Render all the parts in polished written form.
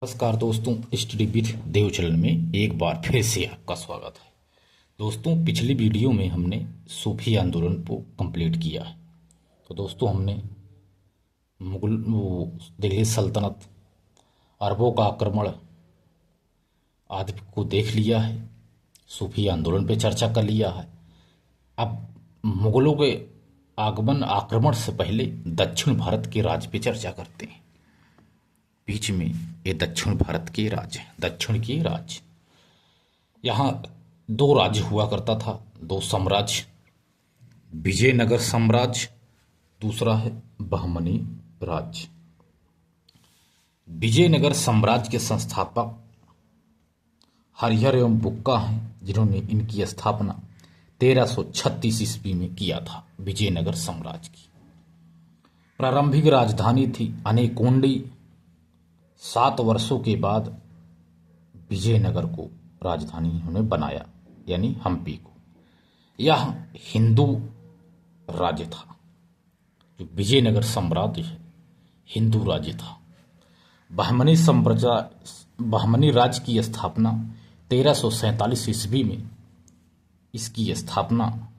नमस्कार दोस्तों, study with Dev channel में एक बार फिर से आपका स्वागत है। दोस्तों, पिछली वीडियो में हमने सूफी आंदोलन को कंप्लीट किया है। तो दोस्तों, हमने दिल्ली सल्तनत, अरबों का आक्रमण आदि को देख लिया है, सूफी आंदोलन पे चर्चा कर लिया है। अब मुगलों के आक्रमण से पहले दक्षिण भारत के राज्य पे चर्चा करते हैं। बीच में ये दक्षिण भारत के राज्य, दक्षिण के राज्य, यहाँ दो राज्य हुआ करता था, दो साम्राज्य, विजयनगर साम्राज्य, दूसरा है बहमनी राज्य। विजयनगर साम्राज्य के संस्थापक हरिहर एवं बुक्का हैं, जिन्होंने इनकी स्थापना 1336 ईस्वी में किया था। विजयनगर साम्राज्य की प्रारंभिक राजधानी थी अनेकोंडी। 7 वर्षों के बाद विजयनगर को राजधानी उन्होंने बनाया, यानी हम्पी को। यह हिंदू राज्य था। जो विजयनगर साम्राज्य है, हिंदू राज्य था। बहमनी राज्य की स्थापना 1347 ईस्वी में, इसकी स्थापना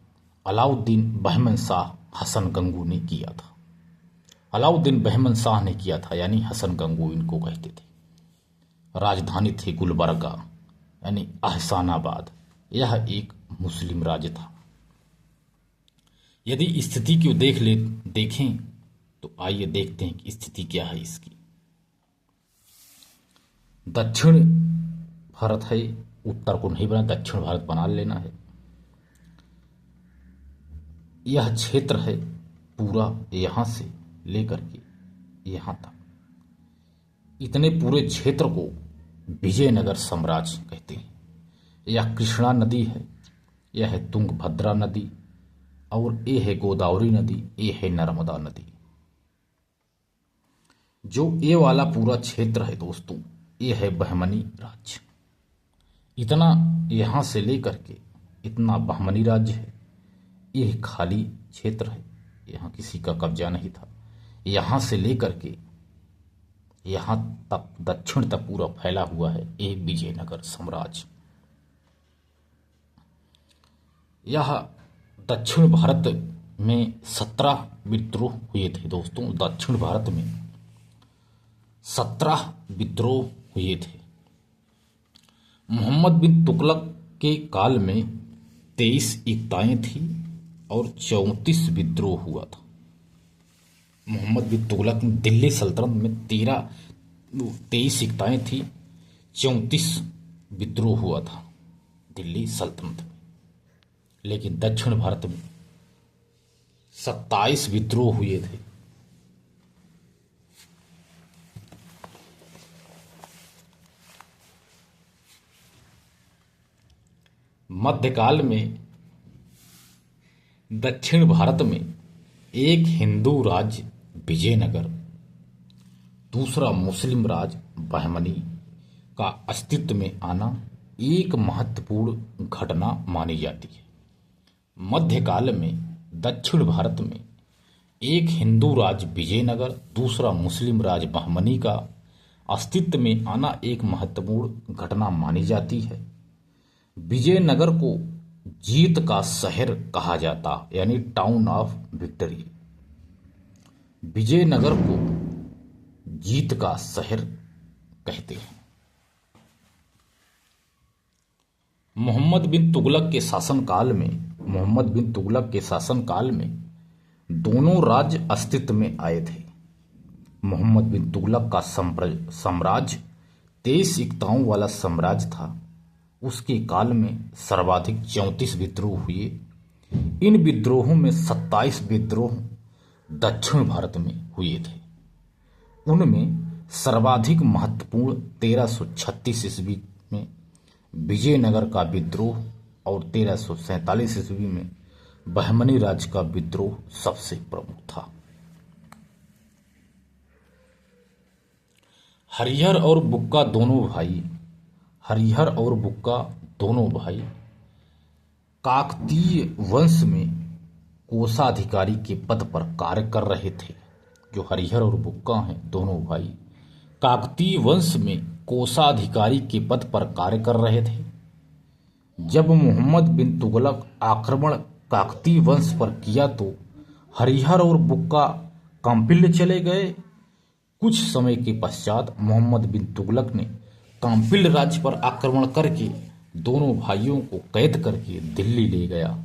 अलाउद्दीन बहमन शाह हसन गंगू ने किया था। अलाउद्दीन बहमन शाह ने किया था, यानी हसन गंगू इनको कहते थे। राजधानी थी गुलबर्गा, यानी अहसानाबाद। यह एक मुस्लिम राज्य था। यदि स्थिति को देखें तो आइए देखते हैं कि स्थिति क्या है इसकी। दक्षिण भारत है, उत्तर को नहीं बना, दक्षिण भारत बना लेना है। यह क्षेत्र है पूरा यहां से लेकर के यहां तक। इतने पूरे क्षेत्र को विजयनगर साम्राज्य कहते हैं। यह कृष्णा नदी है, यह है तुंगभद्रा नदी, और ये है गोदावरी नदी, ये है नर्मदा नदी। जो ये वाला पूरा क्षेत्र है दोस्तों, ये है बहमनी राज्य। इतना यहां से लेकर के इतना बहमनी राज्य है। यह खाली क्षेत्र है, यहां किसी का कब्जा नहीं था। यहां से लेकर के यहां तक दक्षिण तक पूरा फैला हुआ है ये विजयनगर साम्राज्य। यह दक्षिण भारत में 17 विद्रोह हुए थे दोस्तों। दक्षिण भारत में 17 विद्रोह हुए थे। मोहम्मद बिन तुगलक के काल में 23 एकताएं थी और 34 विद्रोह हुआ था। मोहम्मद बिन तुगलक ने दिल्ली सल्तनत में 23 एकताएं थी, 34 विद्रोह हुआ था दिल्ली सल्तनत में। लेकिन दक्षिण भारत में 27 विद्रोह हुए थे। मध्यकाल में दक्षिण भारत में एक हिंदू राज्य विजयनगर, दूसरा मुस्लिम राज्य बहमनी का अस्तित्व में आना एक महत्वपूर्ण घटना मानी जाती है। मध्यकाल में दक्षिण भारत में एक हिंदू राज्य विजयनगर, दूसरा मुस्लिम राज्य बहमनी का अस्तित्व में आना एक महत्वपूर्ण घटना मानी जाती है। विजयनगर को जीत का शहर कहा जाता, यानी टाउन ऑफ विक्ट्री। विजयनगर को जीत का शहर कहते हैं। मोहम्मद बिन तुगलक के शासनकाल में दोनों राज्य अस्तित्व में आए थे। मोहम्मद बिन तुगलक का साम्राज्य 23 एकताओं वाला साम्राज्य था। उसके काल में सर्वाधिक 34 विद्रोह हुए। इन विद्रोहों में 27 विद्रोह दक्षिण भारत में हुए थे। उनमें सर्वाधिक महत्वपूर्ण 1336 ईस्वी में विजयनगर का विद्रोह और 1347 ईस्वी में बहमनी राज्य का विद्रोह सबसे प्रमुख था। हरिहर और बुक्का दोनों भाई काकतीय वंश में कोषाधिकारी के पद पर कार्य कर रहे थे। जो हरिहर और बुक्का हैं, दोनों भाई काकतीय वंश में कोषाधिकारी के पद पर कार्य कर रहे थे। जब मोहम्मद बिन तुगलक आक्रमण काकतीय वंश पर किया तो हरिहर और बुक्का कांपिल्य चले गए। कुछ समय के पश्चात मोहम्मद बिन तुगलक ने कांपिल्य राज्य पर आक्रमण करके दोनों भाइयों को कैद करके दिल्ली ले गया।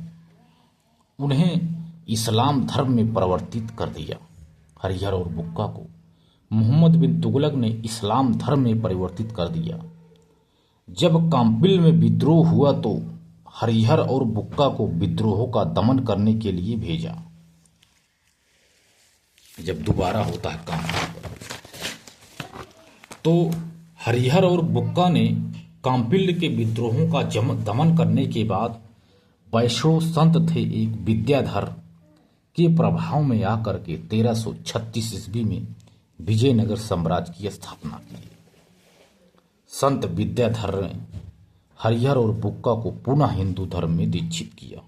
उन्हें इस्लाम धर्म में परिवर्तित कर दिया। हरिहर और बुक्का को मोहम्मद बिन तुगलक ने इस्लाम धर्म में परिवर्तित कर दिया। जब कांपिल्य में विद्रोह हुआ तो हरिहर और बुक्का को विद्रोह का दमन करने के लिए भेजा। जब दोबारा होता है कांपिल्य तो हरिहर और बुक्का ने कांपिल्य के विद्रोहों का दमन करने के बाद वैष्णव संत थे एक विद्याधर के प्रभाव में आकर के 1336 ईस्वी में विजयनगर साम्राज्य की स्थापना की। संत विद्याधर ने हरिहर और बुक्का को पुनः हिंदू धर्म में दीक्षित किया।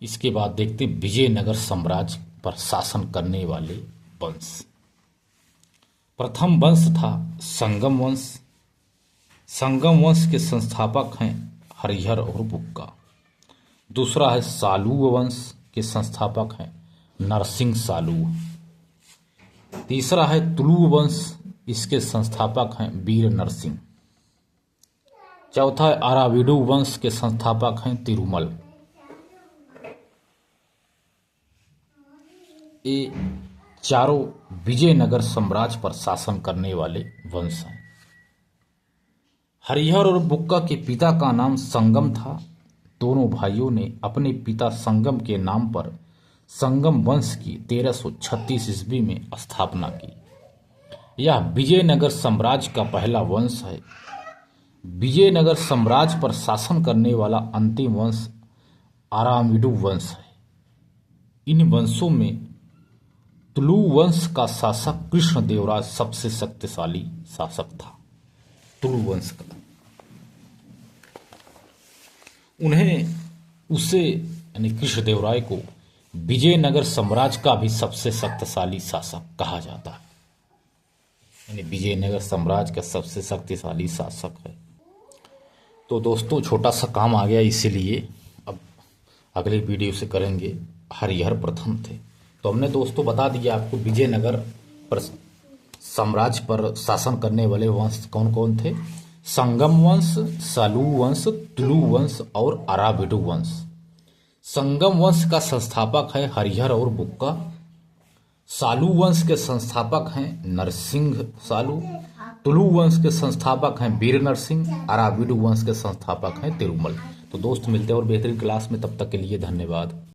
इसके बाद देखते विजयनगर साम्राज्य पर शासन करने वाले वंश। प्रथम वंश था संगम वंश। संगम वंश के संस्थापक हैं हरिहर और बुक्का। दूसरा है सालूव वंश के संस्थापक हैं नरसिंह सालूव। तीसरा है तुलु वंश, इसके संस्थापक हैं वीर नरसिंह। चौथा है अराविडु वंश के संस्थापक हैं तिरुमल। ये चारों विजयनगर साम्राज्य पर शासन करने वाले वंश हैं। हरिहर और बुक्का के पिता का नाम संगम था। दोनों भाइयों ने अपने पिता संगम के नाम पर संगम वंश की 1336 ईस्वी में स्थापना की। यह विजयनगर साम्राज्य का पहला वंश है। विजयनगर साम्राज्य पर शासन करने वाला अंतिम वंश अराविडु वंश है। इन वंशों में तुलु वंश का शासक कृष्णदेवराय सबसे शक्तिशाली शासक था। तुलु वंश का उसे यानी कृष्णदेवराय को विजयनगर साम्राज्य का भी सबसे शक्तिशाली शासक कहा जाता है। यानी विजयनगर साम्राज्य का सबसे शक्तिशाली शासक है। तो दोस्तों छोटा सा काम आ गया, इसीलिए अब अगले वीडियो से करेंगे। हरिहर प्रथम थे तो हमने दोस्तों बता दिया आपको विजयनगर पर साम्राज्य पर शासन करने वाले वंश कौन कौन थे। संगम वंश, सालू वंश, तुलु वंश और अराविडु वंश। संगम वंश का संस्थापक है हरिहर और बुक्का। सालू वंश के संस्थापक हैं नरसिंह सालू। तुलु वंश के संस्थापक हैं वीर नरसिंह। अराविडु वंश के संस्थापक हैं तिरुमल। तो दोस्त मिलते हैं और बेहतरीन क्लास में, तब तक के लिए धन्यवाद।